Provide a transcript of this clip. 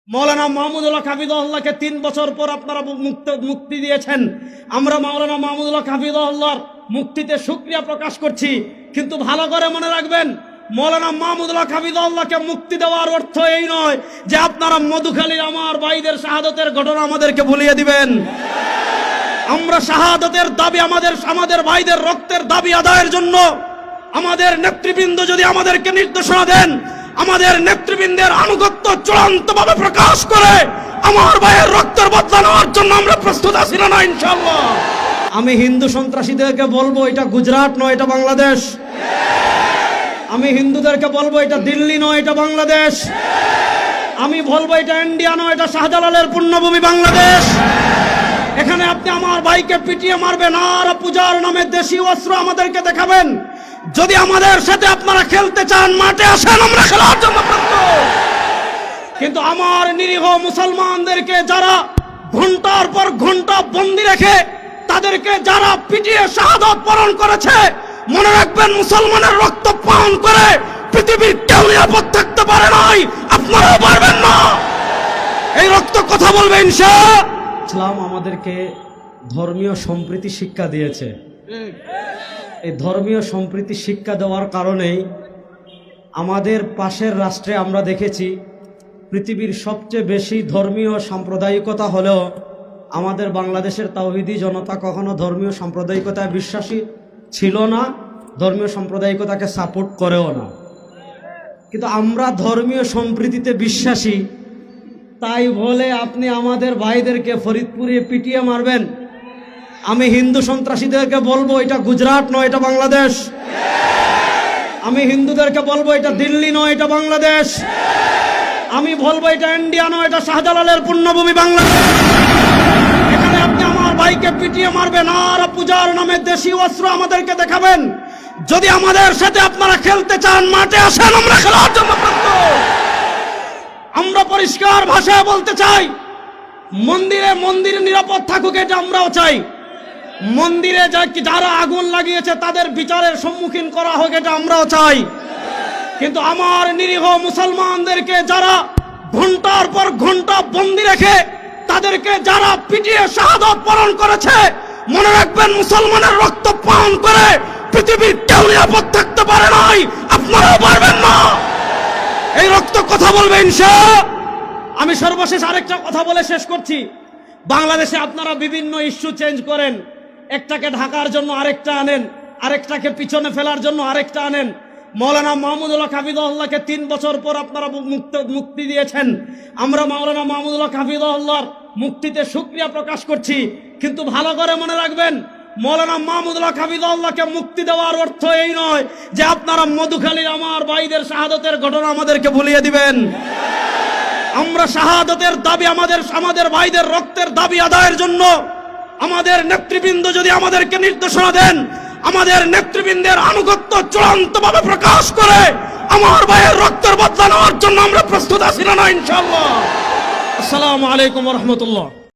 মৌলানা মাহমুদুল্লাহ হাফিজাহুল্লাহকে 3 বছর পর আপনারা মুক্তি দিয়েছেন। আমরা মৌলানা মাহমুদুল্লাহ হাফিজাহুল্লাহর মুক্তিতে শুকরিয়া প্রকাশ করছি। কিন্তু ভালো করে মনে রাখবেন, মৌলানা মাহমুদুল্লাহ হাফিজাহুল্লাহকে মুক্তি দেওয়ার অর্থ এই নয় যে আপনারা মধুখালীর আমার ভাইদের শাহাদতের ঘটনা আমাদেরকে ভুলিয়ে দিবেন। আমরা শাহাদতের দাবি, আমাদের ভাইদের রক্তের দাবি আদায়ের জন্য আমাদের নেতৃবৃন্দ যদি আমাদেরকে নির্দেশনা দেন, আমাদের নেতৃবৃন্দের আনুগত্য চূড়ান্তভাবে প্রকাশ করে আমার ভাইয়ের রক্তের বদলা নেওয়ার জন্য আমরা প্রস্তুত আছি না ইনশাআল্লাহ। আমি হিন্দু সন্ত্রাসীদেরকে বলবো এটা গুজরাট নয়, এটা বাংলাদেশ। আমি হিন্দুদেরকে বলবো এটা দিল্লি নয়, এটা বাংলাদেশ। আমি বলবো এটা ইন্ডিয়া নয়, এটা শাহজালালের পুণ্যভূমি বাংলাদেশ। এখানে আপনি আমার ভাইকে পিটিয়ে মারবেন আর পূজার নামে দেশি অস্ত্র আমাদেরকে দেখাবেন। যদি আমাদের সাথে আপনারা খেলতে চান, মাঠে আসেন, আমরা খেলার জন্য প্রস্তুত। কিন্তু আমার নিরীহ মুসলমানদেরকে যারা ঘন্টার পর ঘন্টা বন্দী রেখে তাদেরকে যারা পিটিয়ে শাহাদাত বরণ করেছে, মনে রাখবেন মুসলমানের রক্ত পান করে পৃথিবীর কেউ নিরাপদ থাকতে পারে নাই, আপনারাও পারবেন না। এই রক্ত কথা বলবে ইনশাআল্লাহ। ইসলাম আমাদেরকে ধর্মীয় সম্প্রীতি শিক্ষা দিয়েছে। এই ধর্মীয় সম্প্রীতি শিক্ষা দেওয়ার কারণেই আমাদের পাশের রাষ্ট্রে আমরা দেখেছি পৃথিবীর সবচেয়ে বেশি ধর্মীয় সাম্প্রদায়িকতা হলেও আমাদের বাংলাদেশের তাওহীদি জনতা কখনো ধর্মীয় সাম্প্রদায়িকতায় বিশ্বাসী ছিল না, ধর্মীয় সাম্প্রদায়িকতাকে সাপোর্ট করেও না। কিন্তু আমরা ধর্মীয় সম্প্রীতিতে বিশ্বাসী, তাই বলে আপনি আমাদের ভাইদেরকে ফরিদপুরে পিটিয়ে মারবেন। আমি হিন্দু সন্ত্রাসীদেরকে বলবো এটা গুজরাট নয়, এটা বাংলাদেশ। আমি হিন্দুদেরকে বলবো এটা দিল্লি নয়, এটা বাংলাদেশ। আমি বলবো এটা ইন্ডিয়া নয়, এটা শাহজালালের পুণ্যভূমি বাংলাদেশ। এখানে আপনি আমার ভাইকে পিটিয়ে মারবেন আর পূজার নামে দেশি অস্ত্র আমাদেরকে দেখাবেন। যদি আমাদের সাথে আপনারা খেলতে চান, মাঠে আসেন, আমরা খেলার জন্য প্রস্তুত। আমরা পরিষ্কার ভাষায় বলতে চাই, মন্দিরে নিরাপদ থাকুক, এটা আমরাও চাই। মন্দিরে যারা আগুন লাগিয়েছে তাদের বিচারের সম্মুখীন করা হোক, এটা আমরাও চাই। কিন্তু আমার নিরীহ মুসলমানদেরকে যারা ঘন্টার পর ঘন্টা বন্দী রেখে তাদেরকে যারা পিটিয়ে শাহাদাত বরণ করেছে, মনে রাখবেন মুসলমানের রক্ত পান করে পৃথিবীর কেউ নিরাপদ থাকতে পারে নাই, আপনারাও পারবেন না। এই রক্ত কথা বলবে ইনশাআল্লাহ। আমি সর্বশেষ আরেকটা কথা বলে শেষ করছি। বাংলাদেশে আপনারা বিভিন্ন ইস্যু চেঞ্জ করেন, একটাকে ঢাকার জন্য আরেকটা আনেন, আরেকটাকে পিছনে ফেলার জন্য আরেকটা আনেন। মৌলানা মাহমুদুল্লাহ হাফিজাহুল্লাহকে 3 বছর পর আপনারা মুক্তি দিয়েছেন। আমরা মৌলানা মাহমুদুল্লাহ হাফিজাহুল্লাহর মুক্তিতে শুকরিয়া প্রকাশ করছি। কিন্তু ভালো করে মনে রাখবেন, মৌলানা মাহমুদুল্লাহ হাফিজাহুল্লাহকে মুক্তি দেওয়ার অর্থ এই নয় যে আপনারা মধুখালীর আমার ভাইদের শাহাদতের ঘটনা আমাদেরকে ভুলিয়ে দিবেন। আমরা শাহাদতের দাবি, আমাদের ভাইদের রক্তের দাবি আদায়ের জন্য আমাদের নেতৃবৃন্দ যদি আমাদেরকে নির্দেশনা দেন, আমাদের নেতৃবৃন্দের আনুগত্য চূড়ান্তভাবে প্রকাশ করে আমার ভাইয়ের রক্তের বদলা নেওয়ার জন্য আমরা প্রস্তুত আছি না ইনশাআল্লাহ। আসসালামু আলাইকুম ওয়া রাহমাতুল্লাহ।